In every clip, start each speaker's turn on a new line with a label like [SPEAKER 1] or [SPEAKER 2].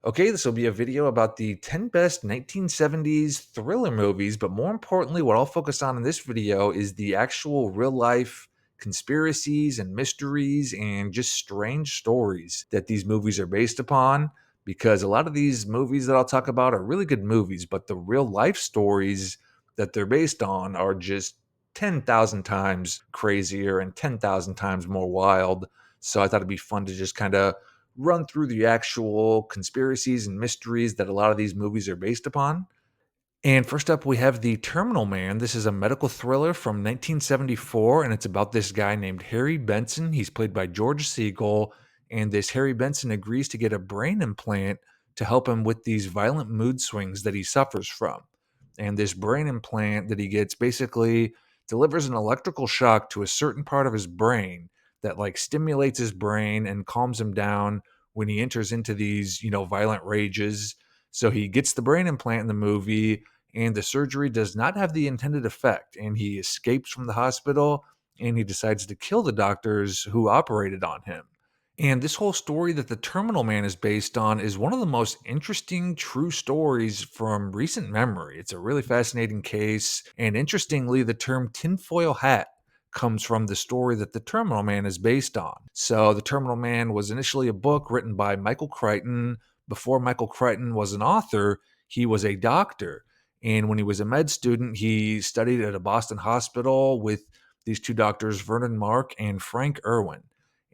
[SPEAKER 1] Okay, this will be a video about the 10 best 1970s thriller movies, but more importantly, what I'll focus on in this video is the actual real life conspiracies and mysteries and just strange stories that these movies are based upon. Because a lot of these movies that I'll talk about are really good movies, but the real life stories that they're based on are just 10,000 times crazier and 10,000 times more wild. So I thought it'd be fun to just kind of run through the actual conspiracies and mysteries that a lot of these movies are based upon. And first up, we have The Terminal Man. This is a medical thriller from 1974, and it's about this guy named Harry Benson. He's played by George Siegel, and this Harry Benson agrees to get a brain implant to help him with these violent mood swings that he suffers from. And this brain implant that he gets basically delivers an electrical shock to a certain part of his brain that like stimulates his brain and calms him down when he enters into these, violent rages. So he gets the brain implant in the movie, and the surgery does not have the intended effect, and he escapes from the hospital, and he decides to kill the doctors who operated on him. And this whole story that The Terminal Man is based on is one of the most interesting true stories from recent memory. It's a really fascinating case, and interestingly, the term tinfoil hat comes from the story that The Terminal Man is based on. So, The Terminal Man was initially a book written by Michael Crichton. Before Michael Crichton was an author, he was a doctor. And when he was a med student, he studied at a Boston hospital with these two doctors, Vernon Mark and Frank Irwin.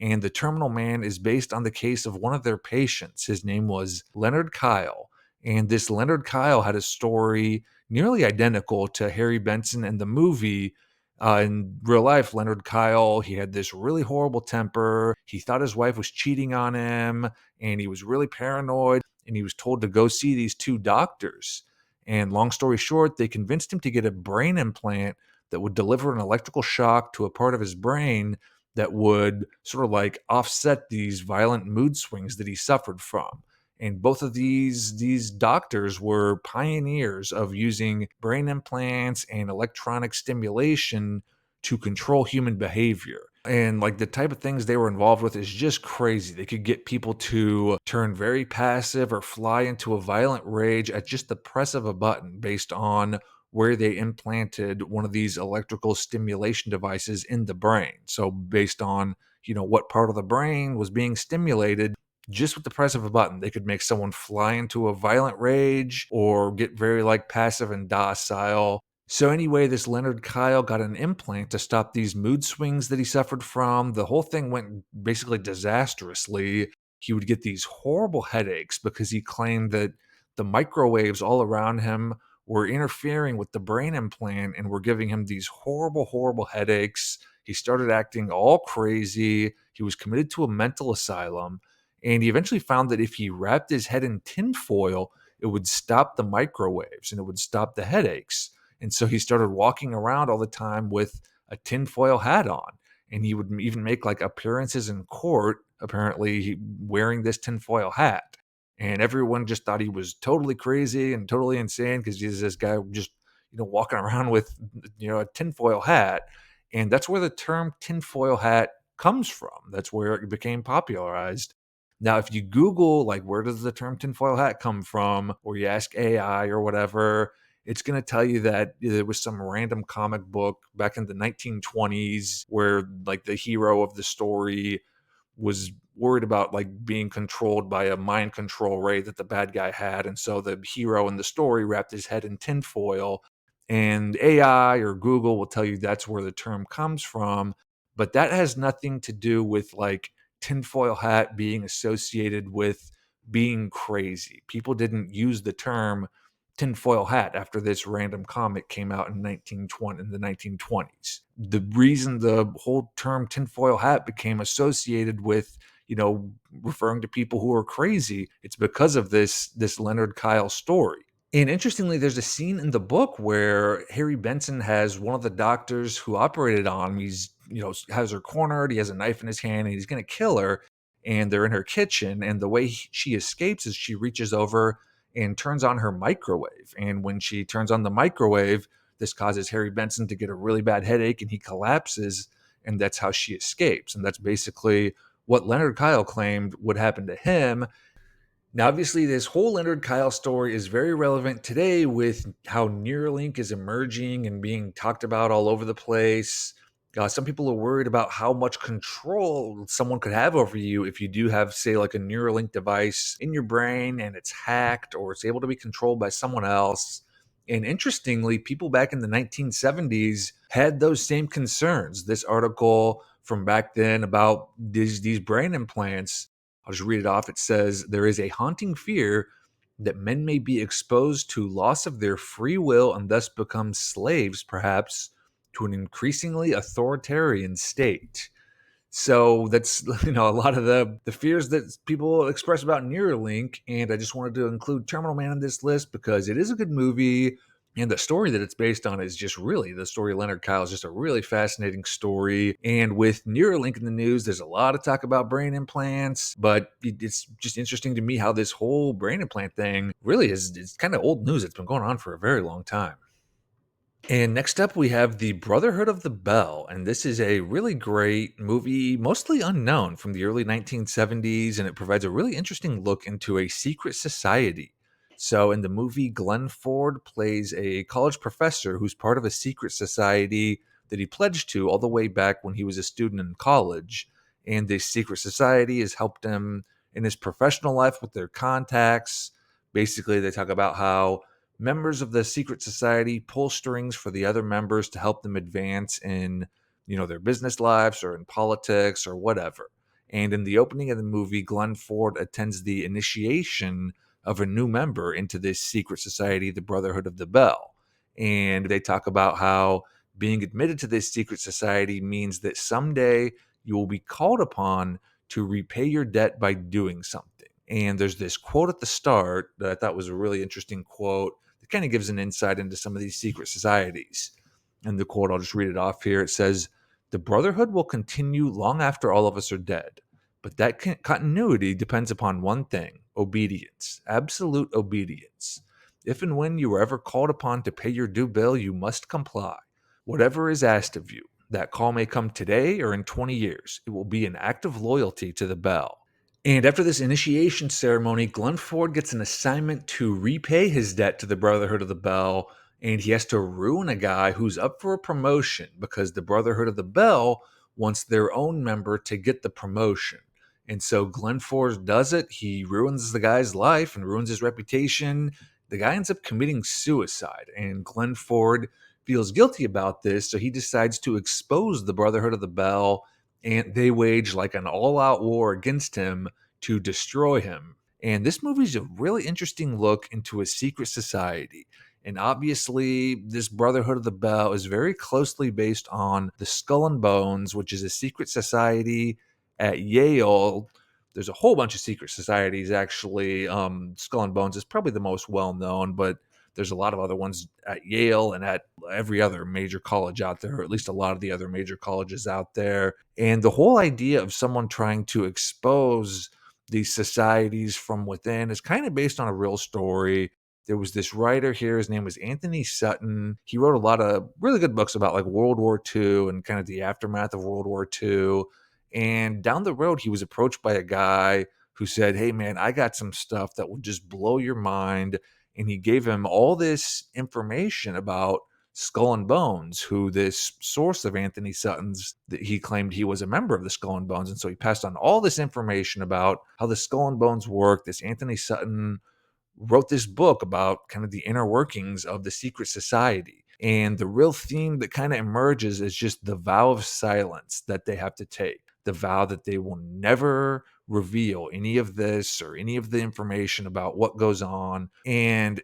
[SPEAKER 1] And The Terminal Man is based on the case of one of their patients. His name was Leonard Kyle. And this Leonard Kyle had a story nearly identical to Harry Benson in the movie. In real life, Leonard Kyle, he had this really horrible temper. He thought his wife was cheating on him, and he was really paranoid. And he was told to go see these two doctors. And long story short, they convinced him to get a brain implant that would deliver an electrical shock to a part of his brain that would sort of like offset these violent mood swings that he suffered from. And both of these doctors were pioneers of using brain implants and electronic stimulation to control human behavior. And like the type of things they were involved with is just crazy. They could get people to turn very passive or fly into a violent rage at just the press of a button based on where they implanted one of these electrical stimulation devices in the brain. So based on, what part of the brain was being stimulated, just with the press of a button, they could make someone fly into a violent rage or get very like passive and docile. So anyway, this Leonard Kyle got an implant to stop these mood swings that he suffered from. The whole thing went basically disastrously. He would get these horrible headaches because he claimed that the microwaves all around him were interfering with the brain implant and were giving him these horrible, horrible headaches. He started acting all crazy. He was committed to a mental asylum. And he eventually found that if he wrapped his head in tinfoil, it would stop the microwaves and it would stop the headaches. And so he started walking around all the time with a tinfoil hat on. And he would even make like appearances in court, apparently wearing this tinfoil hat. And everyone just thought he was totally crazy and totally insane because he's this guy just, walking around with, a tinfoil hat. And that's where the term tinfoil hat comes from. That's where it became popularized. Now, if you Google, like, where does the term tinfoil hat come from, or you ask AI or whatever, it's going to tell you that there was some random comic book back in the 1920s where, like, the hero of the story was worried about like being controlled by a mind control ray that the bad guy had. And so the hero in the story wrapped his head in tinfoil. And AI or Google will tell you that's where the term comes from. But that has nothing to do with like tinfoil hat being associated with being crazy. People didn't use the term tinfoil hat after this random comic came out in 1920 in the 1920s. The reason the whole term tinfoil hat became associated with, referring to people who are crazy, it's because of this Leonard Kyle story. And interestingly, there's a scene in the book where Harry Benson has one of the doctors who operated on him. He's, has her cornered. He has a knife in his hand and he's going to kill her. And they're in her kitchen. And the way she escapes is she reaches over and turns on her microwave. And when she turns on the microwave, this causes Harry Benson to get a really bad headache and he collapses. And that's how she escapes. And that's basically what Leonard Kyle claimed would happen to him. Now, obviously, this whole Leonard Kyle story is very relevant today with how Neuralink is emerging and being talked about all over the place. Some people are worried about how much control someone could have over you if you do have, say, like a Neuralink device in your brain and it's hacked or it's able to be controlled by someone else. And interestingly, people back in the 1970s had those same concerns. This article from back then about these brain implants, I'll just read it off. It says, there is a haunting fear that men may be exposed to loss of their free will and thus become slaves, perhaps, to an increasingly authoritarian state. So that's a lot of the fears that people express about Neuralink, and I just wanted to include Terminal Man in this list because it is a good movie, and the story that it's based on is just really the story of Leonard Kyle is just a really fascinating story. And with Neuralink in the news, there's a lot of talk about brain implants, but it's just interesting to me how this whole brain implant thing really it's kind of old news. It's been going on for a very long time. And next up, we have The Brotherhood of the Bell. And this is a really great movie, mostly unknown from the early 1970s. And it provides a really interesting look into a secret society. So, in the movie, Glenn Ford plays a college professor who's part of a secret society that he pledged to all the way back when he was a student in college. And this secret society has helped him in his professional life with their contacts. Basically, they talk about how members of the secret society pull strings for the other members to help them advance in, their business lives or in politics or whatever. And in the opening of the movie, Glenn Ford attends the initiation of a new member into this secret society, the Brotherhood of the Bell. And they talk about how being admitted to this secret society means that someday you will be called upon to repay your debt by doing something. And there's this quote at the start that I thought was a really interesting quote. It kind of gives an insight into some of these secret societies. And the quote, I'll just read it off here. It says, "The Brotherhood will continue long after all of us are dead. But that continuity depends upon one thing, obedience, absolute obedience. If and when you are ever called upon to pay your due bill, you must comply. Whatever is asked of you, that call may come today or in 20 years. It will be an act of loyalty to the bell." And after this initiation ceremony, Glenn Ford gets an assignment to repay his debt to the Brotherhood of the Bell, and he has to ruin a guy who's up for a promotion because the Brotherhood of the Bell wants their own member to get the promotion. And so Glenn Ford does it. He ruins the guy's life and ruins his reputation. The guy ends up committing suicide, and Glenn Ford feels guilty about this, so he decides to expose the Brotherhood of the Bell, and they wage like an all-out war against him to destroy him. And this movie is a really interesting look into a secret society. And obviously, this Brotherhood of the Bell is very closely based on the Skull and Bones, which is a secret society at Yale. There's a whole bunch of secret societies, actually. Skull and Bones is probably the most well-known, but there's a lot of other ones at Yale and at every other major college out there, or at least a lot of the other major colleges out there. And the whole idea of someone trying to expose these societies from within is kind of based on a real story. There was this writer here, his name was Anthony Sutton. He wrote a lot of really good books about like World War II and kind of the aftermath of World War II. And down the road, he was approached by a guy who said, "Hey man, I got some stuff that will just blow your mind." And he gave him all this information about Skull and Bones, who this source of Anthony Sutton's, that he claimed he was a member of the Skull and Bones. And so he passed on all this information about how the Skull and Bones work. This Anthony Sutton wrote this book about kind of the inner workings of the secret society. And the real theme that kind of emerges is just the vow of silence that they have to take, the vow that they will never reveal any of this or any of the information about what goes on. And,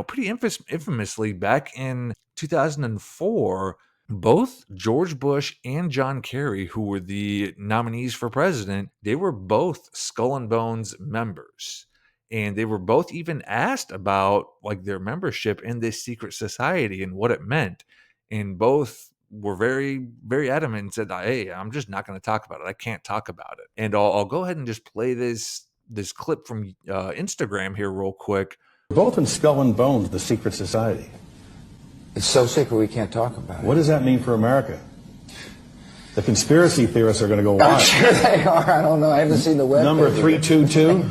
[SPEAKER 1] pretty infamously, back in 2004, both George Bush and John Kerry, who were the nominees for president, they were both Skull and Bones members. And they were both even asked about like their membership in this secret society and what it meant. And both were very, very adamant and said, "Hey, I'm just not going to talk about it. I can't talk about it." And I'll go ahead and just play this clip from Instagram here real quick.
[SPEAKER 2] Both in Skull and Bones, the secret society.
[SPEAKER 3] It's so secret we can't talk about it.
[SPEAKER 2] What does that mean for America? The conspiracy theorists are going to go wild.
[SPEAKER 3] I'm sure they are. I don't know. I haven't seen the web.
[SPEAKER 2] Number 322.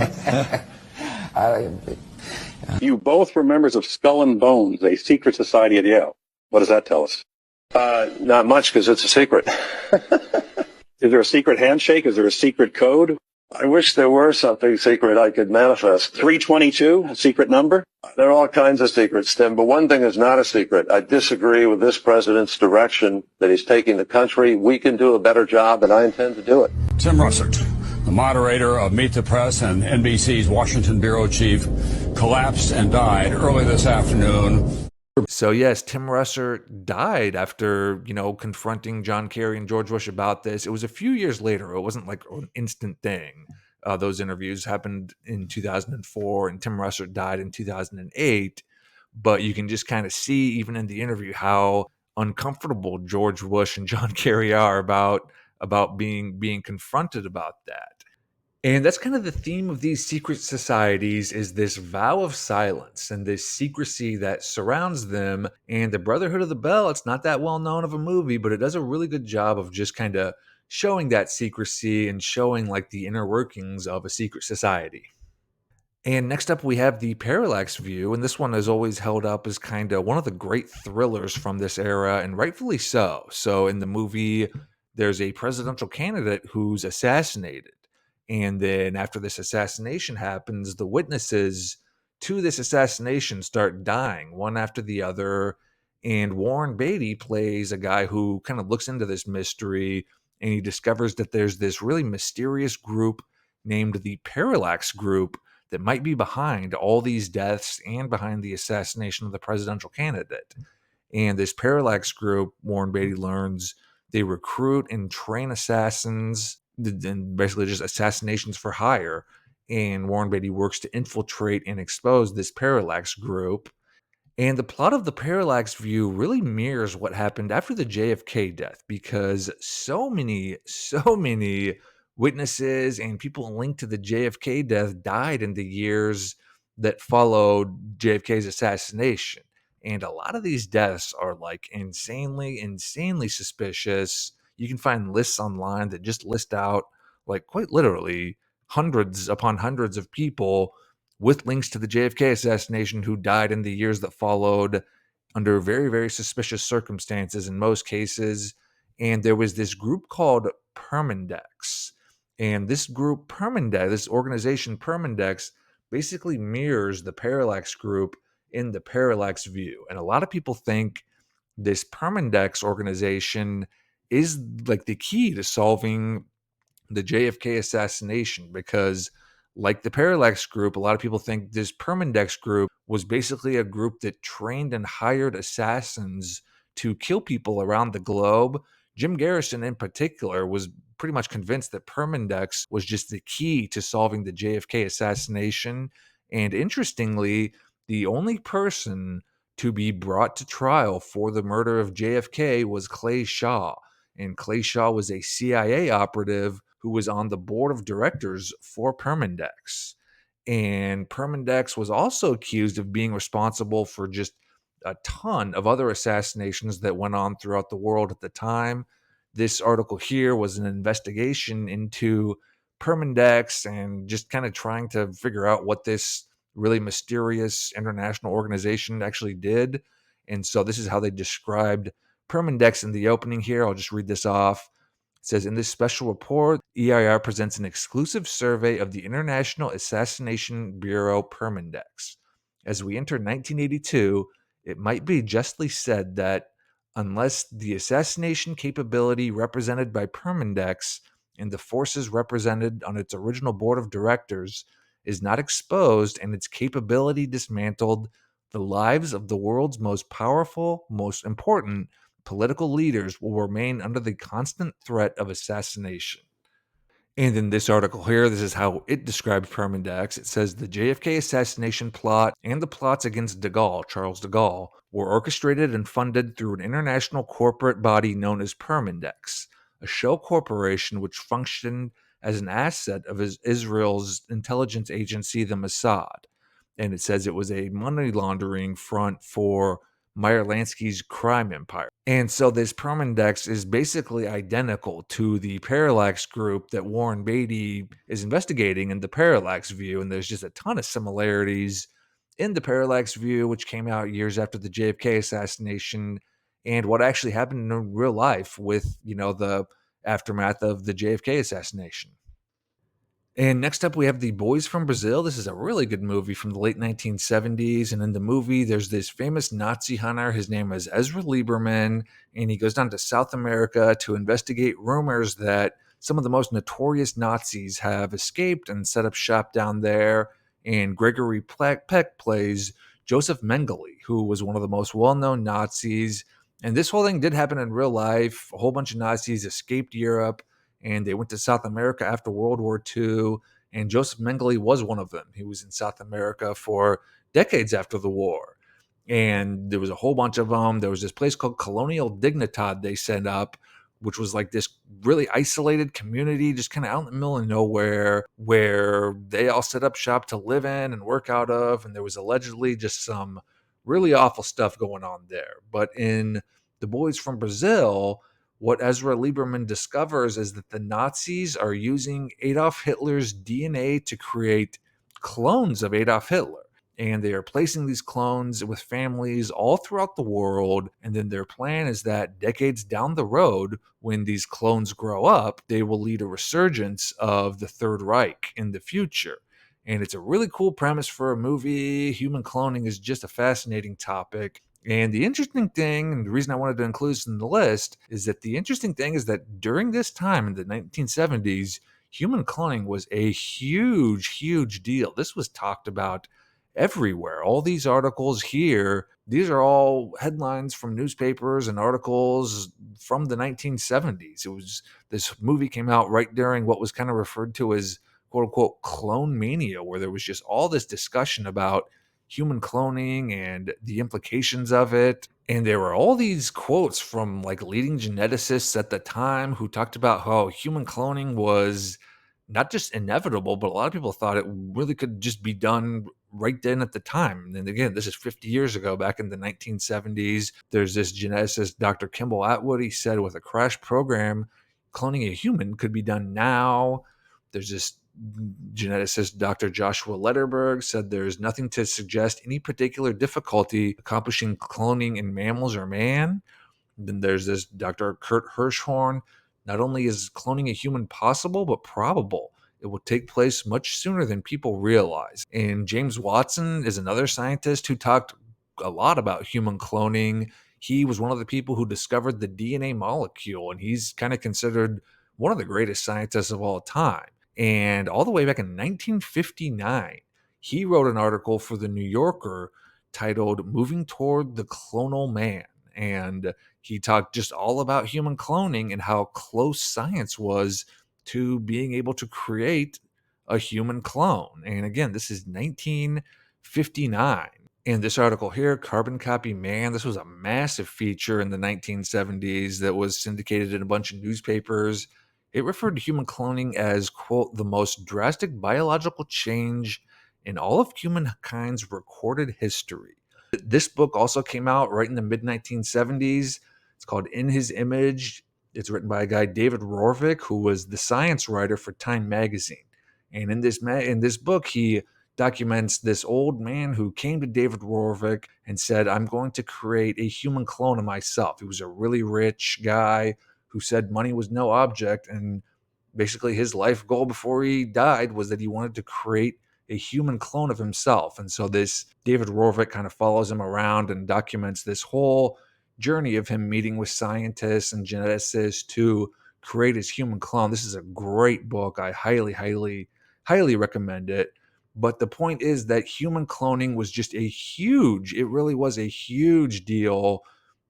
[SPEAKER 3] I,
[SPEAKER 4] You both were members of Skull and Bones, a secret society at Yale. What does that tell us?
[SPEAKER 5] Not much, because it's a secret.
[SPEAKER 4] Is there a secret handshake? Is there a secret code?
[SPEAKER 5] I wish there were something secret I could manifest.
[SPEAKER 4] 322, a secret number?
[SPEAKER 5] There are all kinds of secrets, Tim, but one thing is not a secret. I disagree with this president's direction that he's taking the country. We can do a better job, and I intend to do it.
[SPEAKER 6] Tim Russert, the moderator of Meet the Press and NBC's Washington bureau chief, collapsed and died early this afternoon.
[SPEAKER 1] So yes, Tim Russert died after, confronting John Kerry and George Bush about this. It was a few years later. It wasn't like an instant thing. Those interviews happened in 2004, and Tim Russert died in 2008. But you can just kind of see, even in the interview, how uncomfortable George Bush and John Kerry are about being confronted about that. And that's kind of the theme of these secret societies, is this vow of silence and this secrecy that surrounds them. And the Brotherhood of the Bell, it's not that well known of a movie, but it does a really good job of just kind of showing that secrecy and showing like the inner workings of a secret society. And next up, we have the Parallax View, and this one is always held up as kind of one of the great thrillers from this era, and rightfully so. So in the movie, there's a presidential candidate who's assassinated. And then after this assassination happens, the witnesses to this assassination start dying one after the other. And Warren Beatty plays a guy who kind of looks into this mystery, and he discovers that there's this really mysterious group named the Parallax Group that might be behind all these deaths and behind the assassination of the presidential candidate. And this Parallax Group, Warren Beatty learns, they recruit and train assassins, and basically just assassinations for hire. And Warren Beatty works to infiltrate and expose this Parallax Group. And the plot of the Parallax View really mirrors what happened after the JFK death, because so many witnesses and people linked to the JFK death died in the years that followed JFK's assassination. And a lot of these deaths are like insanely suspicious. You can find lists online that just list out, like, quite literally hundreds upon hundreds of people with links to the JFK assassination who died in the years that followed under very, very suspicious circumstances in most cases. And there was this group called Permindex. And this group, Permindex, this organization Permindex, basically mirrors the Parallax Group in the Parallax View. And a lot of people think this Permindex organization is like the key to solving the JFK assassination, because like the Parallax Group, a lot of people think this Permindex group was basically a group that trained and hired assassins to kill people around the globe. Jim Garrison in particular was pretty much convinced that Permindex was just the key to solving the JFK assassination. And interestingly, the only person to be brought to trial for the murder of JFK was Clay Shaw. And Clay Shaw was a CIA operative who was on the board of directors for Permindex. And Permindex was also accused of being responsible for just a ton of other assassinations that went on throughout the world at the time. This article here was an investigation into Permindex and just kind of trying to figure out what this really mysterious international organization actually did. And so this is how they described Permindex in the opening here. I'll just read this off. It says, in this special report, EIR presents an exclusive survey of the International Assassination Bureau Permindex. As we enter 1982, it might be justly said that unless the assassination capability represented by Permindex and the forces represented on its original board of directors is not exposed and its capability dismantled, the lives of the world's most powerful, most important political leaders will remain under the constant threat of assassination. And in this article here, this is how it describes Permindex. It says the JFK assassination plot and the plots against de Gaulle, Charles de Gaulle, were orchestrated and funded through an international corporate body known as Permindex, a shell corporation which functioned as an asset of Israel's intelligence agency, the Mossad. And it says it was a money laundering front for Meyer Lansky's crime empire. And so this perm index is basically identical to the Parallax group that Warren Beatty is investigating in the Parallax View. And there's just a ton of similarities in the Parallax View, which came out years after the JFK assassination, and what actually happened in real life with, the aftermath of the JFK assassination. And next up, we have The Boys from Brazil. This is a really good movie from the late 1970s. And in the movie, there's this famous Nazi hunter. His name is Ezra Lieberman. And he goes down to South America to investigate rumors that some of the most notorious Nazis have escaped and set up shop down there. And Gregory Peck plays Joseph Mengele, who was one of the most well known Nazis. And this whole thing did happen in real life. A whole bunch of Nazis escaped Europe and they went to South America after World War II, and Joseph Mengele was one of them. He was in South America for decades after the war, and there was a whole bunch of them. There was this place called Colonial Dignidad they set up, which was like this really isolated community just kind of out in the middle of nowhere where they all set up shop to live in and work out of, and there was allegedly just some really awful stuff going on there. But in The Boys from Brazil, what Ezra Lieberman discovers is that the Nazis are using Adolf Hitler's DNA to create clones of Adolf Hitler. And they are placing these clones with families all throughout the world. And then their plan is that decades down the road, when these clones grow up, they will lead a resurgence of the Third Reich in the future. And it's a really cool premise for a movie. Human cloning is just a fascinating topic. And the interesting thing, and the reason I wanted to include this in the list, is that during this time in the 1970s, human cloning was a huge, huge deal. This was talked about everywhere. All these articles here, these are all headlines from newspapers and articles from the 1970s. This movie came out right during what was kind of referred to as quote unquote clone mania, where there was just all this discussion about human cloning and the implications of it. And there were all these quotes from like leading geneticists at the time who talked about how human cloning was not just inevitable, but a lot of people thought it really could just be done right then at the time. And again, this is 50 years ago, back in the 1970s. There's this geneticist, Dr. Kimball Atwood. He said with a crash program, cloning a human could be done now. There's this geneticist, Dr. Joshua Lederberg, said there's nothing to suggest any particular difficulty accomplishing cloning in mammals or man. Then there's this Dr. Kurt Hirschhorn. Not only is cloning a human possible, but probable. It will take place much sooner than people realize. And James Watson is another scientist who talked a lot about human cloning. He was one of the people who discovered the DNA molecule, and he's kind of considered one of the greatest scientists of all time. And all the way back in 1959, he wrote an article for The New Yorker titled Moving Toward the Clonal Man. And he talked just all about human cloning and how close science was to being able to create a human clone. And again, this is 1959. And this article here, Carbon Copy Man, this was a massive feature in the 1970s that was syndicated in a bunch of newspapers. It referred to human cloning as, quote, the most drastic biological change in all of humankind's recorded history. This book also came out right in the mid 1970s. It's called In His Image. It's written by a guy, David Rorvik, who was the science writer for Time magazine. And in this book, he documents this old man who came to David Rorvik and said, I'm going to create a human clone of myself. He was a really rich guy who said money was no object. And basically his life goal before he died was that he wanted to create a human clone of himself. And so this David Rorvik kind of follows him around and documents this whole journey of him meeting with scientists and geneticists to create his human clone. This is a great book. I highly, highly, highly recommend it. But the point is that human cloning was just it really was a huge deal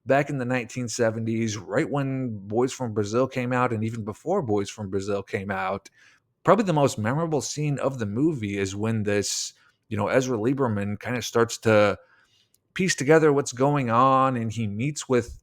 [SPEAKER 1] back in the 1970s, right when Boys from Brazil came out, and even before Boys from Brazil came out. Probably the most memorable scene of the movie is when this, Ezra Lieberman kind of starts to piece together what's going on, and he meets with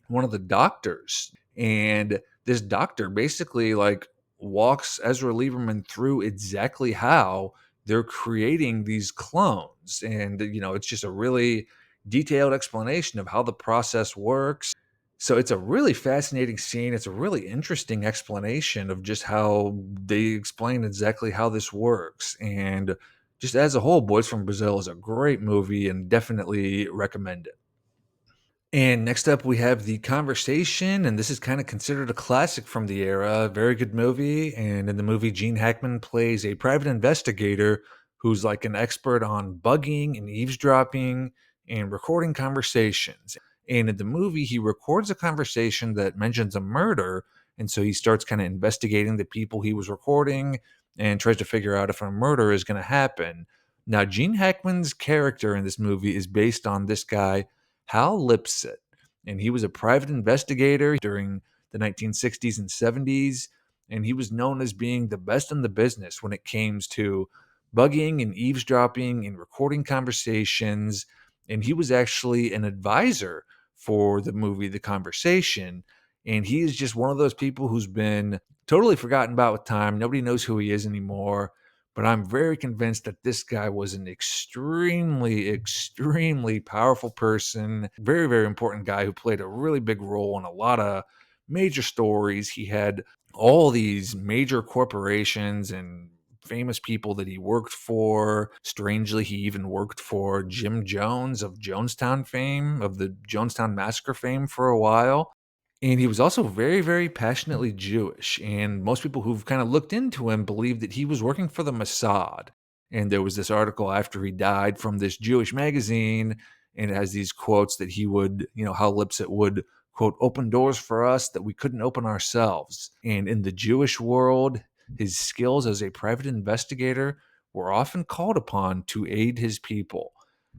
[SPEAKER 1] one of the doctors. And this doctor basically like walks Ezra Lieberman through exactly how they're creating these clones. And, it's just a really detailed explanation of how the process works. So it's a really fascinating scene. It's a really interesting explanation of just how they explain exactly how this works. And just as a whole, Boys from Brazil is a great movie and definitely recommend it. And next up, we have The Conversation, and this is kind of considered a classic from the era. Very good movie. And in the movie, Gene Hackman plays a private investigator who's like an expert on bugging and eavesdropping and recording conversations. And in the movie, he records a conversation that mentions a murder. And so he starts kind of investigating the people he was recording and tries to figure out if a murder is going to happen. Now, Gene Hackman's character in this movie is based on this guy Hal Lipset, and he was a private investigator during the 1960s and 70s, and he was known as being the best in the business when it came to bugging and eavesdropping and recording conversations, and he was actually an advisor for the movie The Conversation, and he is just one of those people who's been totally forgotten about with time. Nobody knows who he is anymore, but I'm very convinced that this guy was an extremely, extremely powerful person, very, very important guy who played a really big role in a lot of major stories. He had all these major corporations and famous people that he worked for. Strangely, he even worked for Jim Jones of Jonestown fame, of the Jonestown Massacre fame for a while. And he was also very, very passionately Jewish. And most people who've kind of looked into him believe that he was working for the Mossad. And there was this article after he died from this Jewish magazine, and it has these quotes that he would, how Lipset would, quote, open doors for us that we couldn't open ourselves. And in the Jewish world, his skills as a private investigator were often called upon to aid his people.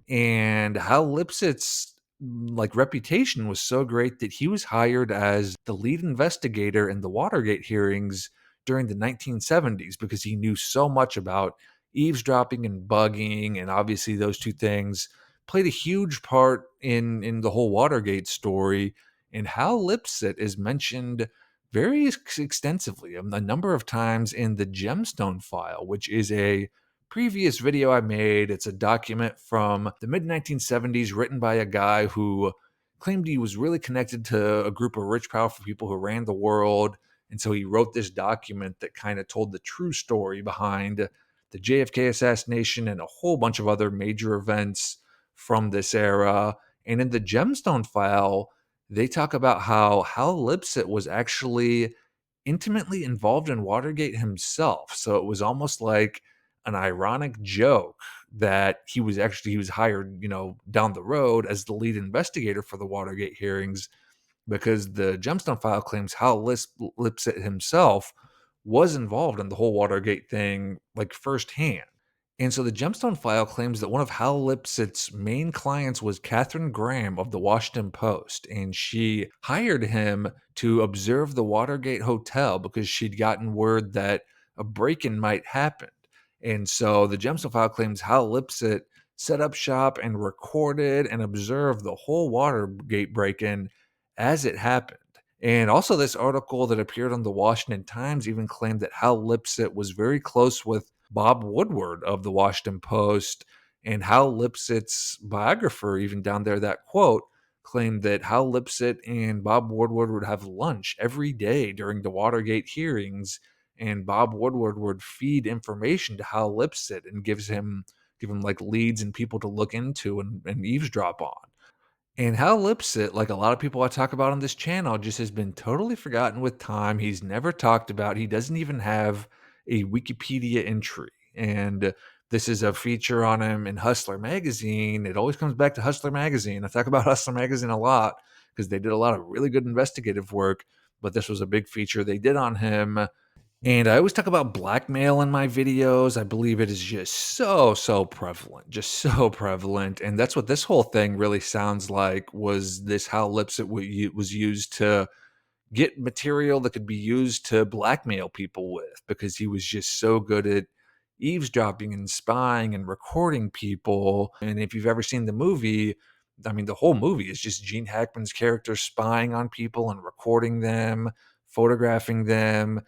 [SPEAKER 1] And Hal Lipset's reputation was so great that he was hired as the lead investigator in the Watergate hearings during the 1970s because he knew so much about eavesdropping and bugging, and obviously those two things played a huge part in the whole Watergate story. And Hal Lipset is mentioned very extensively a number of times in the Gemstone file, which is a previous video I made. It's a document from the mid 1970s written by a guy who claimed he was really connected to a group of rich, powerful people who ran the world. And so he wrote this document that kind of told the true story behind the JFK assassination and a whole bunch of other major events from this era. And in the Gemstone file, they talk about how Hal Lipset was actually intimately involved in Watergate himself. So it was almost like an ironic joke that he was hired, down the road as the lead investigator for the Watergate hearings, because the Gemstone file claims Hal Lipset himself was involved in the whole Watergate thing, like firsthand. And so the Gemstone file claims that one of Hal Lipset's main clients was Katharine Graham of the Washington Post, and she hired him to observe the Watergate Hotel because she'd gotten word that a break-in might happen. And so the Gemstone file claims Hal Lipset set up shop and recorded and observed the whole Watergate break-in as it happened. And also, this article that appeared on the Washington Times even claimed that Hal Lipset was very close with Bob Woodward of the Washington Post. And Hal Lipset's biographer, even down there, that quote claimed that Hal Lipset and Bob Woodward would have lunch every day during the Watergate hearings, and Bob Woodward would feed information to Hal Lipset and give him like leads and people to look into and eavesdrop on. And Hal Lipset, like a lot of people I talk about on this channel, just has been totally forgotten with time. He's never talked about. He doesn't even have a Wikipedia entry. And this is a feature on him in Hustler Magazine. It always comes back to Hustler Magazine. I talk about Hustler Magazine a lot because they did a lot of really good investigative work, but this was a big feature they did on him. And I always talk about blackmail in my videos. I believe it is just so prevalent, just so prevalent. And that's what this whole thing really sounds like, was this how Lipset was used to get material that could be used to blackmail people with, because he was just so good at eavesdropping and spying and recording people. And if you've ever seen the movie, I mean, the whole movie is just Gene Hackman's character spying on people and recording them, photographing them.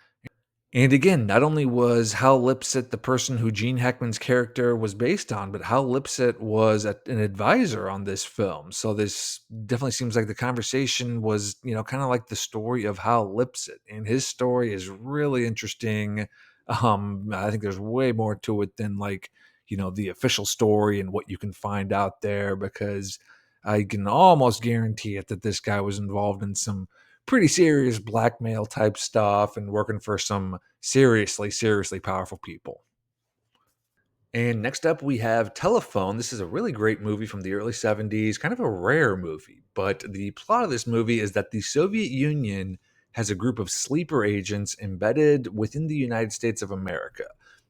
[SPEAKER 1] And again, not only was Hal Lipset the person who Gene Hackman's character was based on, but Hal Lipset was an advisor on this film. So this definitely seems like the conversation was, kind of like the story of Hal Lipset. And his story is really interesting. I think there's way more to it than like, the official story and what you can find out there, because I can almost guarantee it that this guy was involved in some pretty serious blackmail type stuff and working for some seriously, seriously powerful people. And next up, we have Telefon. This is a really great movie from the early 70s, kind of a rare movie. But the plot of this movie is that the Soviet Union has a group of sleeper agents embedded within the United States of America.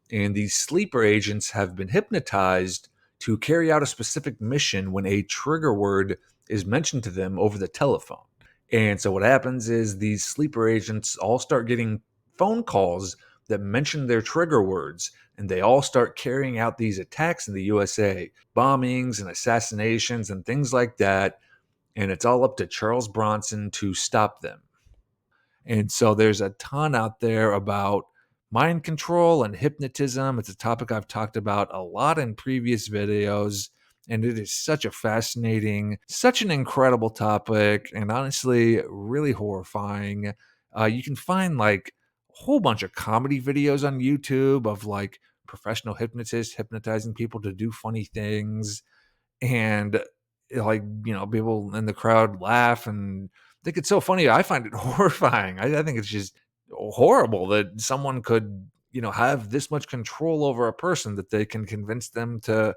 [SPEAKER 1] And these sleeper agents have been hypnotized to carry out a specific mission when a trigger word is mentioned to them over the telephone. And so what happens is these sleeper agents all start getting phone calls that mention their trigger words, and they all start carrying out these attacks in the USA, bombings and assassinations and things like that. And it's all up to Charles Bronson to stop them. And so there's a ton out there about mind control and hypnotism. It's a topic I've talked about a lot in previous videos. And it is such a fascinating, such an incredible topic, and honestly, really horrifying. You can find like a whole bunch of comedy videos on YouTube of like professional hypnotists hypnotizing people to do funny things. And like, people in the crowd laugh and think it's so funny. I find it horrifying. I think it's just horrible that someone could, have this much control over a person that they can convince them to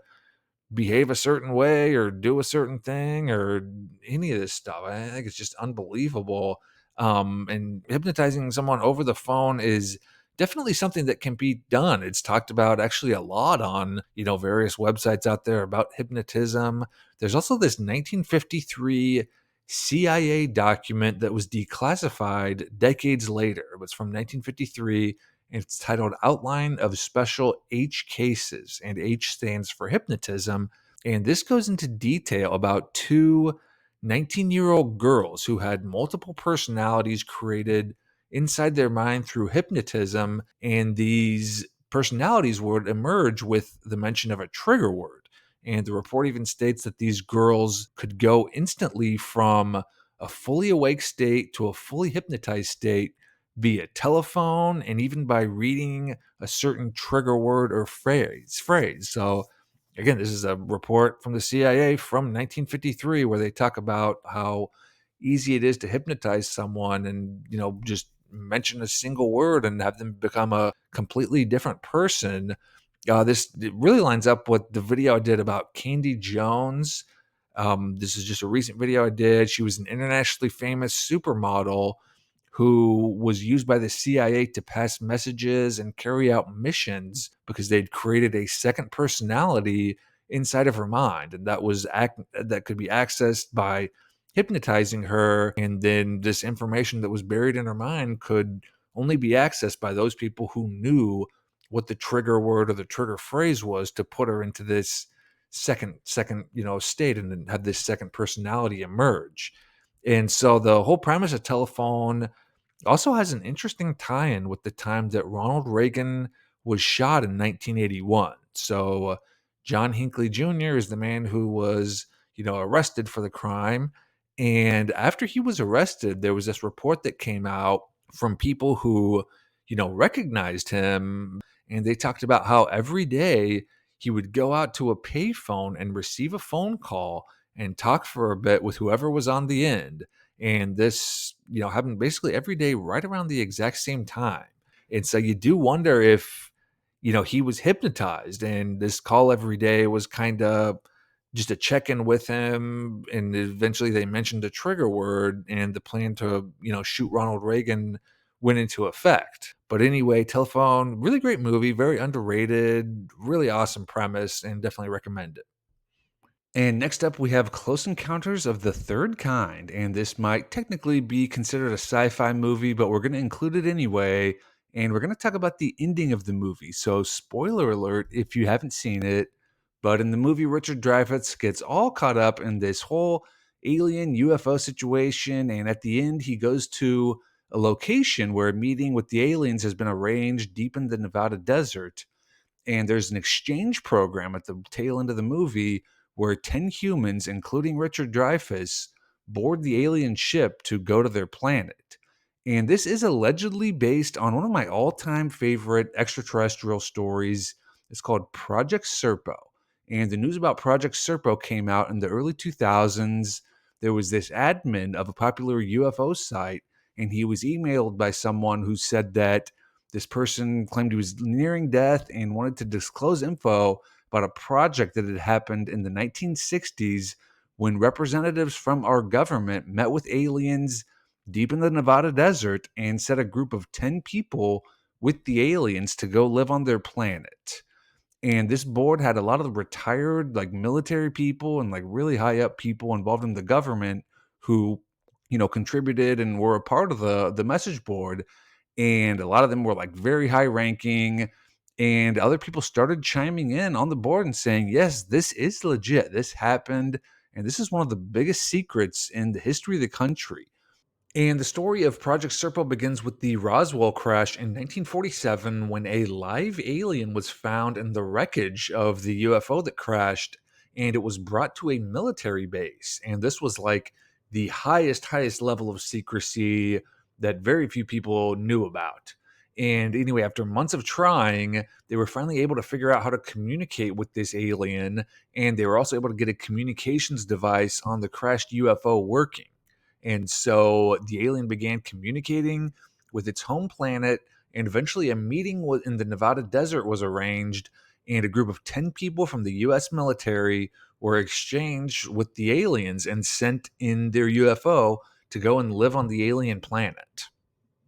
[SPEAKER 1] behave a certain way or do a certain thing or any of this stuff. I think it's just unbelievable. And hypnotizing someone over the phone is definitely something that can be done. It's talked about actually a lot on, various websites out there about hypnotism. There's also this 1953 CIA document that was declassified decades later. It was from 1953, and it's titled Outline of Special H Cases, and H stands for hypnotism. And this goes into detail about two 19-year-old girls who had multiple personalities created inside their mind through hypnotism. And these personalities would emerge with the mention of a trigger word. And the report even states that these girls could go instantly from a fully awake state to a fully hypnotized state via telephone and even by reading a certain trigger word or phrase. So again, this is a report from the CIA from 1953 where they talk about how easy it is to hypnotize someone and, just mention a single word and have them become a completely different person. This it really lines up with the video I did about Candy Jones. This is just a recent video I did. She was an internationally famous supermodel who was used by the CIA to pass messages and carry out missions because they'd created a second personality inside of her mind, and that could be accessed by hypnotizing her. And then this information that was buried in her mind could only be accessed by those people who knew what the trigger word or the trigger phrase was to put her into this second state and then have this second personality emerge. And so the whole premise of Telephone also has an interesting tie-in with the time that Ronald Reagan was shot in 1981. So John Hinckley Jr. is the man who was, arrested for the crime. And after he was arrested, there was this report that came out from people who, recognized him. And they talked about how every day he would go out to a payphone and receive a phone call and talk for a bit with whoever was on the end. And this, happened basically every day right around the exact same time. And so you do wonder if, he was hypnotized and this call every day was kind of just a check-in with him. And eventually they mentioned a trigger word and the plan to, shoot Ronald Reagan went into effect. But anyway, Telephone, really great movie, very underrated, really awesome premise, and definitely recommend it. And next up, we have Close Encounters of the Third Kind. And this might technically be considered a sci fi movie, but we're going to include it anyway. And we're going to talk about the ending of the movie. So, spoiler alert if you haven't seen it. But in the movie, Richard Dreyfuss gets all caught up in this whole alien UFO situation. And at the end, he goes to a location where a meeting with the aliens has been arranged deep in the Nevada desert. And there's an exchange program at the tail end of the movie where 10 humans, including Richard Dreyfuss, board the alien ship to go to their planet. And this is allegedly based on one of my all-time favorite extraterrestrial stories. It's called Project Serpo. And the news about Project Serpo came out in the early 2000s. There was this admin of a popular UFO site, and he was emailed by someone who said that this person claimed he was nearing death and wanted to disclose info about a project that had happened in the 1960s when representatives from our government met with aliens deep in the Nevada desert and set a group of 10 people with the aliens to go live on their planet. And this board had a lot of retired like military people and like really high up people involved in the government who, contributed and were a part of the message board. And a lot of them were like very high ranking, and other people started chiming in on the board and saying, yes, this is legit, this happened, and this is one of the biggest secrets in the history of the country. And the story of Project Serpo begins with the Roswell crash in 1947 when a live alien was found in the wreckage of the UFO that crashed, and it was brought to a military base. And this was like the highest level of secrecy that very few people knew about. And anyway, after months of trying, they were finally able to figure out how to communicate with this alien, and they were also able to get a communications device on the crashed UFO working. And so the alien began communicating with its home planet, and eventually a meeting in the Nevada desert was arranged, and a group of 10 people from the US military were exchanged with the aliens and sent in their UFO to go and live on the alien planet.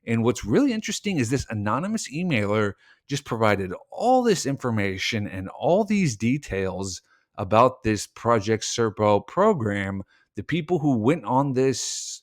[SPEAKER 1] And what's really interesting is this anonymous emailer just provided all this information and all these details about this Project Serpo program. The people who went on this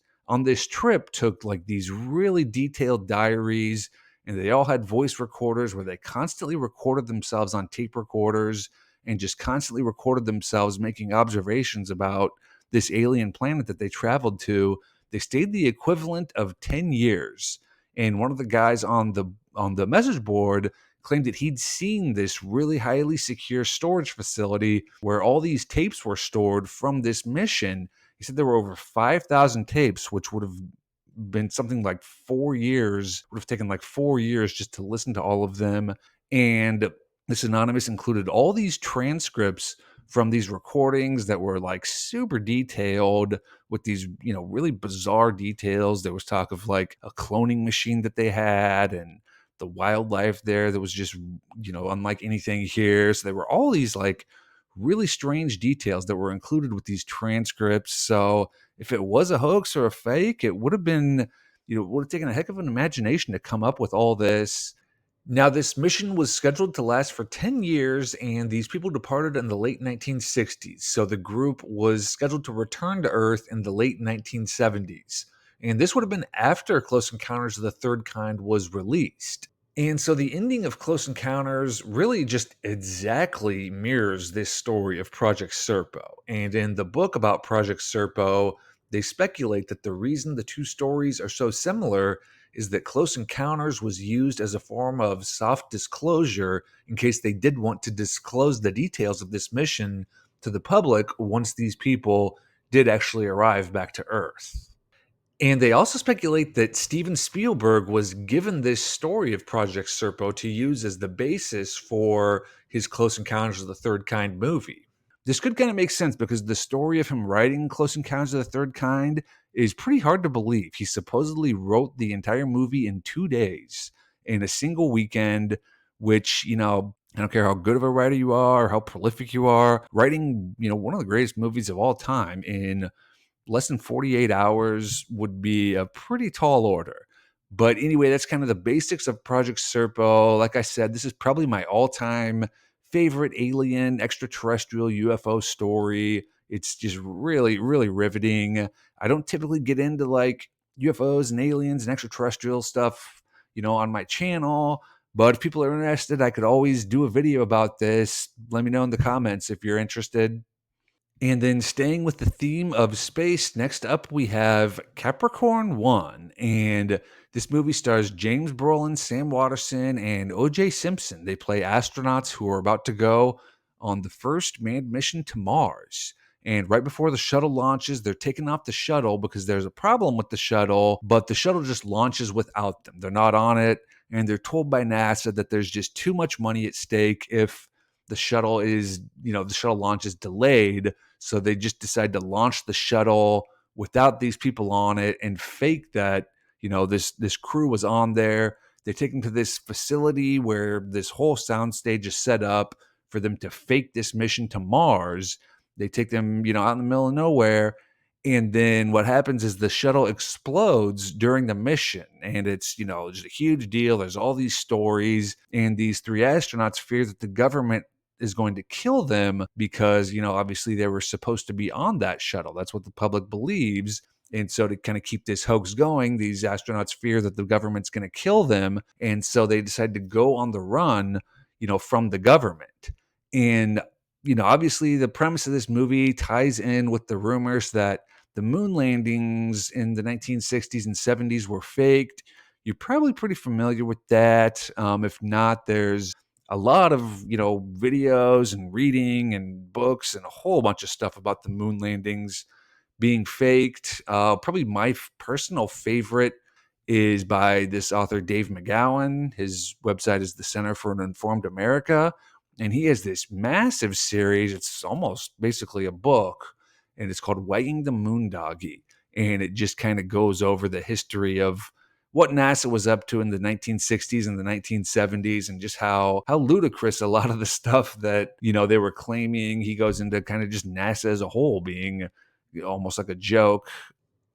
[SPEAKER 1] trip took like these really detailed diaries, and they all had voice recorders where they constantly recorded themselves on tape recorders and just constantly recorded themselves making observations about this alien planet that they traveled to. They stayed the equivalent of 10 years. And one of the guys on the message board claimed that he'd seen this really highly secure storage facility where all these tapes were stored from this mission. He said there were over 5,000 tapes, which would have been something like 4 years, would have taken like 4 years just to listen to all of them. And this anonymous included all these transcripts from these recordings that were like super detailed with these, really bizarre details. There was talk of like a cloning machine that they had and the wildlife there that was just, unlike anything here. So there were all these like really strange details that were included with these transcripts. So if it was a hoax or a fake, it would have been, it would have taken a heck of an imagination to come up with all this. Now, this mission was scheduled to last for 10 years, and these people departed in the late 1960s. So the group was scheduled to return to Earth in the late 1970s. And this would have been after Close Encounters of the Third Kind was released. And so the ending of Close Encounters really just exactly mirrors this story of Project Serpo. And in the book about Project Serpo, they speculate that the reason the two stories are so similar is that Close Encounters was used as a form of soft disclosure in case they did want to disclose the details of this mission to the public once these people did actually arrive back to Earth. And they also speculate that Steven Spielberg was given this story of Project Serpo to use as the basis for his Close Encounters of the Third Kind movie. This could kind of make sense because the story of him writing Close Encounters of the Third Kind is pretty hard to believe. He supposedly wrote the entire movie in 2 days in a single weekend, which, I don't care how good of a writer you are or how prolific you are, writing, one of the greatest movies of all time in less than 48 hours would be a pretty tall order. But anyway, that's kind of the basics of Project Serpo. Like I said, this is probably my all-time favorite alien extraterrestrial UFO story. It's just really, really riveting. I don't typically get into like UFOs and aliens and extraterrestrial stuff, on my channel. But if people are interested, I could always do a video about this. Let me know in the comments if you're interested. And then staying with the theme of space, next up we have Capricorn One. And this movie stars James Brolin, Sam Waterston, and O.J. Simpson. They play astronauts who are about to go on the first manned mission to Mars. And right before the shuttle launches, they're taking off the shuttle because there's a problem with the shuttle, but the shuttle just launches without them. They're not on it. And they're told by NASA that there's just too much money at stake if the shuttle the shuttle launch is delayed. So they just decide to launch the shuttle without these people on it and fake that, this crew was on there. They take them to this facility where this whole soundstage is set up for them to fake this mission to Mars. They take them, out in the middle of nowhere. And then what happens is the shuttle explodes during the mission. And it's, it's a huge deal. There's all these stories. And these three astronauts fear that the government is going to kill them because, obviously they were supposed to be on that shuttle. That's what the public believes. And so to kind of keep this hoax going, these astronauts fear that the government's going to kill them. And so they decide to go on the run, from the government. And, obviously the premise of this movie ties in with the rumors that the moon landings in the 1960s and 70s were faked. You're probably pretty familiar with that. If not, there's a lot of videos and reading and books and a whole bunch of stuff about the moon landings being faked. Probably my personal favorite is by this author Dave McGowan. His website is the Center for an Informed America, and he has this massive series. It's almost basically a book, and it's called Wagging the Moondoggy, and it just kind of goes over the history of what NASA was up to in the 1960s and the 1970s and just how ludicrous a lot of the stuff that, they were claiming. He goes into kind of just NASA as a whole being almost like a joke.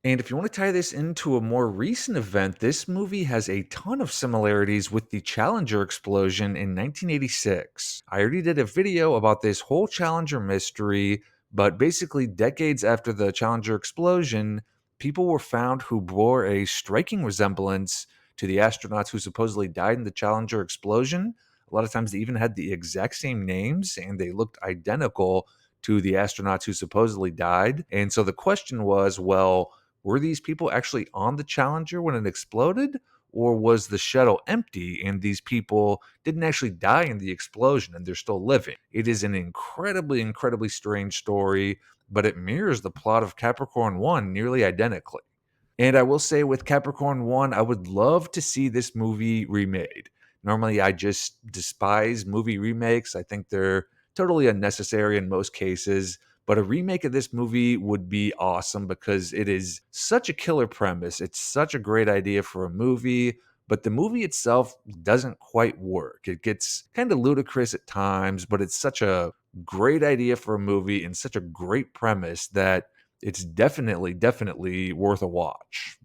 [SPEAKER 1] And if you want to tie this into a more recent event, this movie has a ton of similarities with the Challenger explosion in 1986. I already did a video about this whole Challenger mystery, but basically decades after the Challenger explosion, people were found who bore a striking resemblance to the astronauts who supposedly died in the Challenger explosion. A lot of times they even had the exact same names and they looked identical to the astronauts who supposedly died. And so the question was, well, were these people actually on the Challenger when it exploded? Or was the shuttle empty and these people didn't actually die in the explosion and they're still living? It is an incredibly, incredibly strange story, but it mirrors the plot of Capricorn One nearly identically. And I will say with Capricorn One, I would love to see this movie remade. Normally, I just despise movie remakes. I think they're totally unnecessary in most cases. But a remake of this movie would be awesome because it is such a killer premise. It's such a great idea for a movie, but the movie itself doesn't quite work. It gets kind of ludicrous at times, but it's such a great idea for a movie and such a great premise that it's definitely, definitely worth a watch.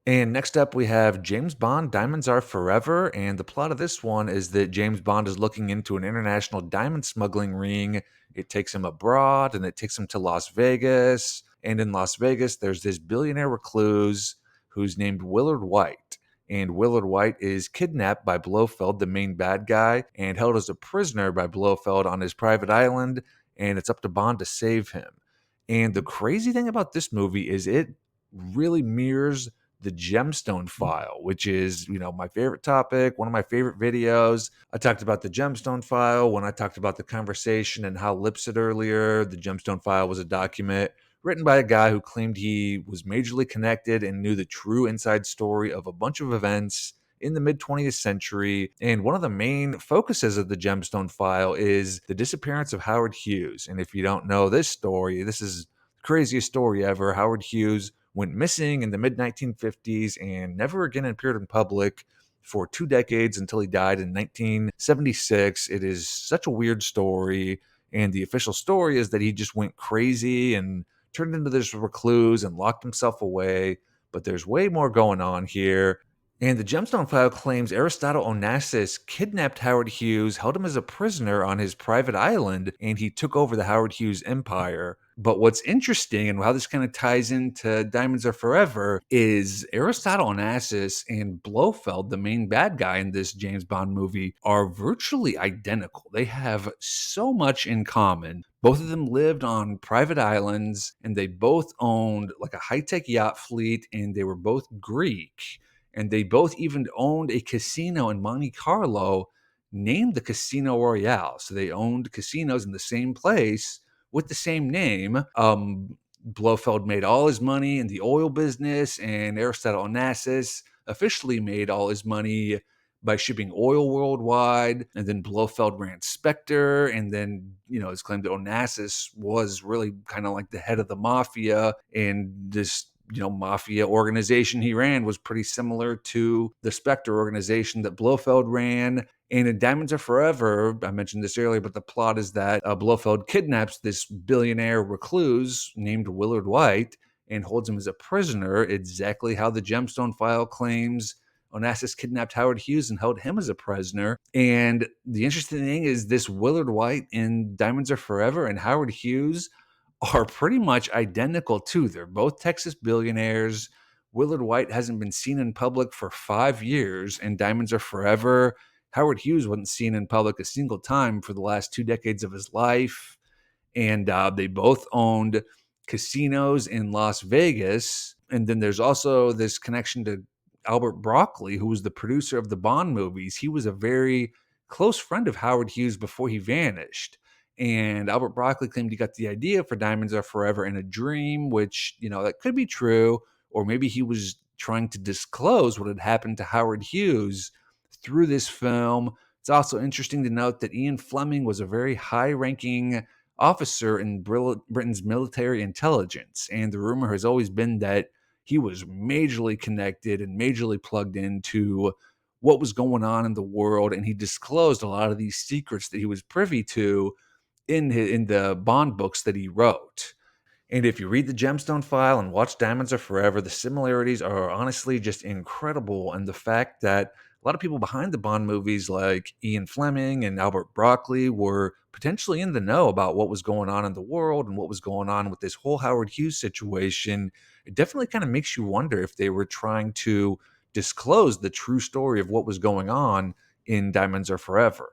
[SPEAKER 1] And next up, we have James Bond Diamonds Are Forever. And the plot of this one is that James Bond is looking into an international diamond smuggling ring. It takes him abroad and it takes him to Las Vegas. And in Las Vegas, there's this billionaire recluse who's named Willard White. And Willard White is kidnapped by Blofeld, the main bad guy, and held as a prisoner by Blofeld on his private island. And it's up to Bond to save him. And the crazy thing about this movie is it really mirrors the Gemstone file, which is, my favorite topic, one of my favorite videos. I talked about the Gemstone file when I talked about the conversation and how Lip said earlier. The Gemstone file was a document written by a guy who claimed he was majorly connected and knew the true inside story of a bunch of events in the mid 20th century. And one of the main focuses of the Gemstone file is the disappearance of Howard Hughes. And if you don't know this story, this is the craziest story ever. Howard Hughes went missing in the mid 1950s and never again appeared in public for 2 decades until he died in 1976. It is such a weird story. And the official story is that he just went crazy and turned into this recluse and locked himself away. But there's way more going on here. And the Gemstone file claims Aristotle Onassis kidnapped Howard Hughes, held him as a prisoner on his private island, and he took over the Howard Hughes empire. But what's interesting and how this kind of ties into Diamonds Are Forever is Aristotle Onassis and Blofeld, the main bad guy in this James Bond movie, are virtually identical. They have so much in common, Both of them lived on private islands, and they both owned like a high-tech yacht fleet, and they were both Greek. And they both even owned a casino in Monte Carlo named the Casino Royale. So they owned casinos in the same place with the same name. Blofeld made all his money in the oil business, and Aristotle Onassis officially made all his money by shipping oil worldwide. And then Blofeld ran Spectre, and then, it's claimed that Onassis was really kind of like the head of the mafia, and this mafia organization he ran was pretty similar to the Spectre organization that Blofeld ran. And in Diamonds Are Forever, I mentioned this earlier, but the plot is that Blofeld kidnaps this billionaire recluse named Willard White and holds him as a prisoner, exactly how the Gemstone file claims Onassis kidnapped Howard Hughes and held him as a prisoner. And the interesting thing is this Willard White in Diamonds Are Forever and Howard Hughes are pretty much identical too. They're both Texas billionaires. Willard White hasn't been seen in public for 5 years, and Diamonds Are Forever. Howard Hughes wasn't seen in public a single time for the last 2 decades of his life. And they both owned casinos in Las Vegas. And then there's also this connection to Albert Broccoli, who was the producer of the Bond movies. He was a very close friend of Howard Hughes before he vanished. And Albert Broccoli claimed he got the idea for Diamonds Are Forever in a dream, which, that could be true. Or maybe he was trying to disclose what had happened to Howard Hughes through this film. It's also interesting to note that Ian Fleming was a very high-ranking officer in Britain's military intelligence. And the rumor has always been that he was majorly connected and majorly plugged into what was going on in the world. And he disclosed a lot of these secrets that he was privy to in the Bond books that he wrote. And if you read the Gemstone file and watch Diamonds Are Forever, the similarities are honestly just incredible. And the fact that a lot of people behind the Bond movies like Ian Fleming and Albert Broccoli were potentially in the know about what was going on in the world and what was going on with this whole Howard Hughes situation, it definitely kind of makes you wonder if they were trying to disclose the true story of what was going on in Diamonds Are Forever.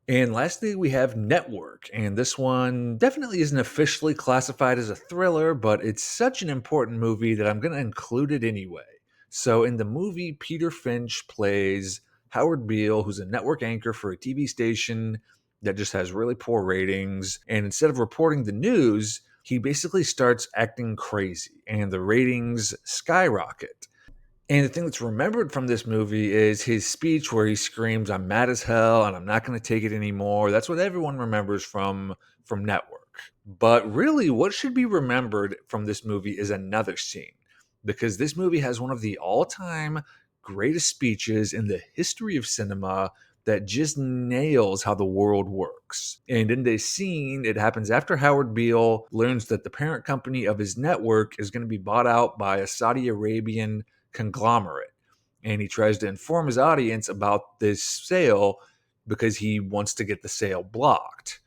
[SPEAKER 1] And lastly, we have Network. And this one definitely isn't officially classified as a thriller, but it's such an important movie that I'm going to include it anyway. So in the movie, Peter Finch plays Howard Beale, who's a network anchor for a TV station that just has really poor ratings. And instead of reporting the news, he basically starts acting crazy, and the ratings skyrocket. And the thing that's remembered from this movie is his speech where he screams, "I'm mad as hell and I'm not going to take it anymore." That's what everyone remembers from Network. But really, what should be remembered from this movie is another scene, because this movie has one of the all-time greatest speeches in the history of cinema that just nails how the world works. And in this scene, it happens after Howard Beale learns that the parent company of his network is going to be bought out by a Saudi Arabian conglomerate. And he tries to inform his audience about this sale because he wants to get the sale blocked.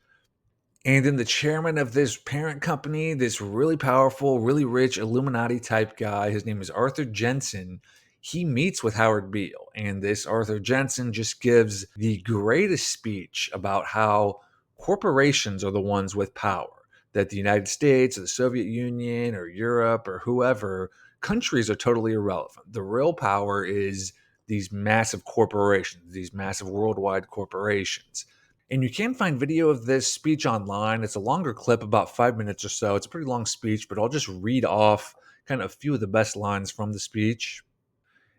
[SPEAKER 1] And then the chairman of this parent company, this really powerful, really rich Illuminati type guy, his name is Arthur Jensen, he meets with Howard Beale. And this Arthur Jensen just gives the greatest speech about how corporations are the ones with power, that the United States or the Soviet Union or Europe or whoever, countries are totally irrelevant. The real power is these massive corporations, these massive worldwide corporations. And you can find video of this speech online. It's a longer clip, about 5 minutes or so. It's a pretty long speech, but I'll just read off kind of a few of the best lines from the speech.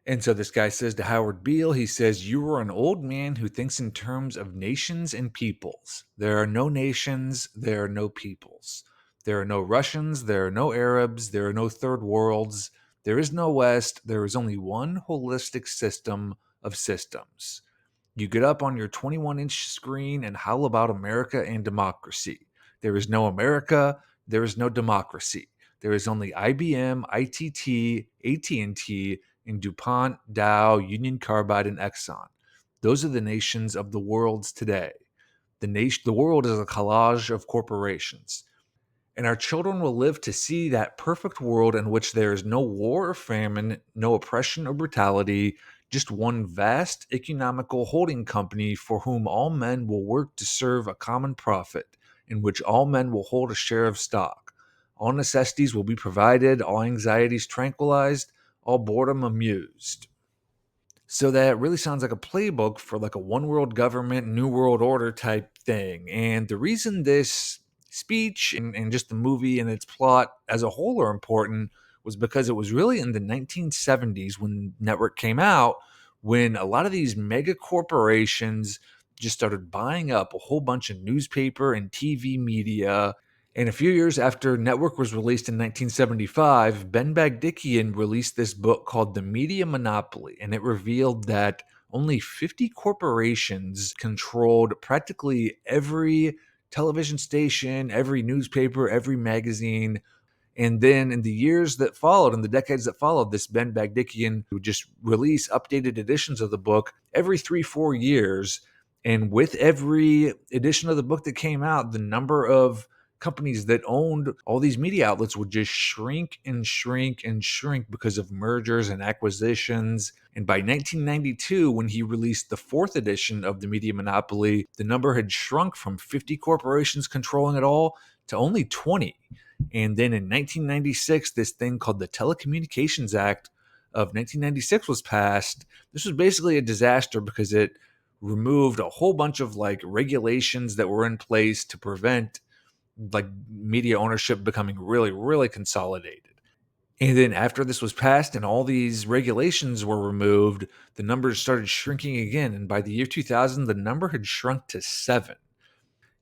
[SPEAKER 1] And so this guy says to Howard Beale, he says, "You are an old man who thinks in terms of nations and peoples. There are no nations, there are no peoples. There are no Russians, there are no Arabs, there are no third worlds. There is no West, there is only one holistic system of systems. You get up on your 21-inch screen and howl about America and democracy. There is no America, there is no democracy. There is only IBM, ITT, AT&T, and DuPont, Dow, Union Carbide, and Exxon. Those are the nations of the worlds today. The world is a collage of corporations. And our children will live to see that perfect world in which there is no war or famine, no oppression or brutality, just one vast economical holding company for whom all men will work to serve a common profit in which all men will hold a share of stock. All necessities will be provided, all anxieties tranquilized, all boredom amused. So that really sounds like a playbook for like a one world government, new world order type thing. And the reason this speech and just the movie and its plot as a whole are important was because it was really in the 1970s when Network came out, when a lot of these mega corporations just started buying up a whole bunch of newspaper and TV media. And a few years after Network was released in 1975, Ben Bagdikian released this book called The Media Monopoly, and it revealed that only 50 corporations controlled practically every television station, every newspaper, every magazine. And then in the years that followed, in the decades that followed, this Ben Bagdikian would just release updated editions of the book every 3-4 years. And with every edition of the book that came out, the number of companies that owned all these media outlets would just shrink and shrink and shrink because of mergers and acquisitions. And by 1992, when he released the fourth edition of the Media Monopoly, the number had shrunk from 50 corporations controlling it all to only 20. And then in 1996, this thing called the Telecommunications Act of 1996 was passed. This was basically a disaster because it removed a whole bunch of like regulations that were in place to prevent like media ownership becoming really, really consolidated. And then after this was passed and all these regulations were removed, the numbers started shrinking again. And by the year 2000, the number had shrunk to 7.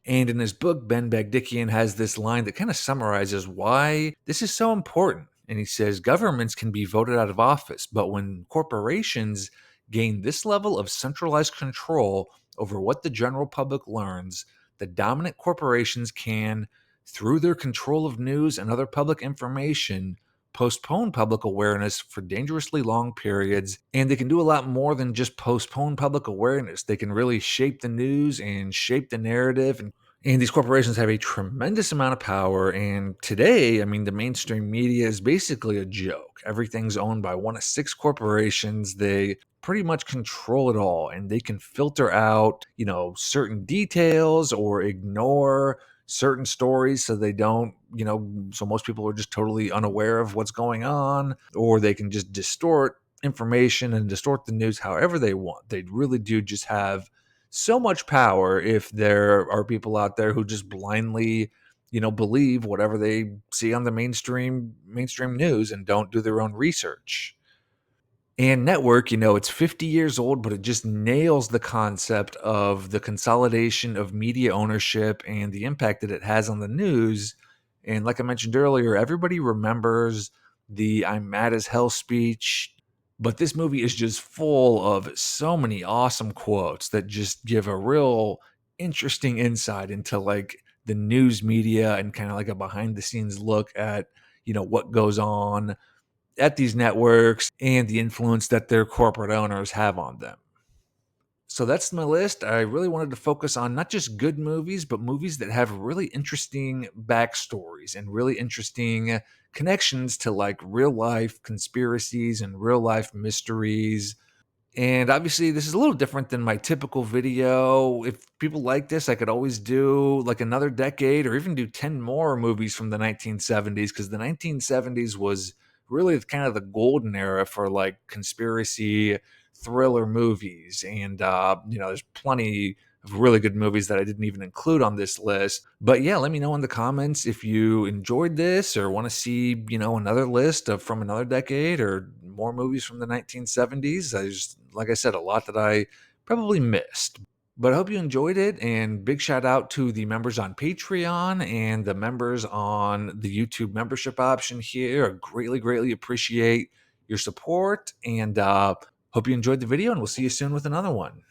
[SPEAKER 1] And in his book, Ben Bagdikian has this line that kind of summarizes why this is so important. And he says, governments can be voted out of office, but when corporations gain this level of centralized control over what the general public learns, the dominant corporations can, through their control of news and other public information, postpone public awareness for dangerously long periods. And they can do a lot more than just postpone public awareness. They can really shape the news and shape the narrative. And these corporations have a tremendous amount of power. And today, I mean, the mainstream media is basically a joke. Everything's owned by one of 6 corporations. They pretty much control it all. And they can filter out, certain details or ignore certain stories so they don't, so most people are just totally unaware of what's going on, or they can just distort information and distort the news however they want. They really do just have so much power if there are people out there who just blindly, believe whatever they see on the mainstream news and don't do their own research. And Network, it's 50 years old, but it just nails the concept of the consolidation of media ownership and the impact that it has on the news. And like I mentioned earlier, everybody remembers the I'm mad as hell speech, but this movie is just full of so many awesome quotes that just give a real interesting insight into like the news media and kind of like a behind the scenes look at, what goes on at these networks and the influence that their corporate owners have on them. So that's my list. I really wanted to focus on not just good movies, but movies that have really interesting backstories and really interesting connections to like real life conspiracies and real life mysteries. And obviously, this is a little different than my typical video. If people like this, I could always do like another decade or even do 10 more movies from the 1970s, because the 1970s was really kind of the golden era for like conspiracy thriller movies. And, there's plenty of really good movies that I didn't even include on this list. But yeah, let me know in the comments if you enjoyed this or want to see, another list of from another decade or more movies from the 1970s. Like I said, a lot that I probably missed. But I hope you enjoyed it, and big shout out to the members on Patreon and the members on the YouTube membership option here. I greatly, greatly appreciate your support, and hope you enjoyed the video, and we'll see you soon with another one.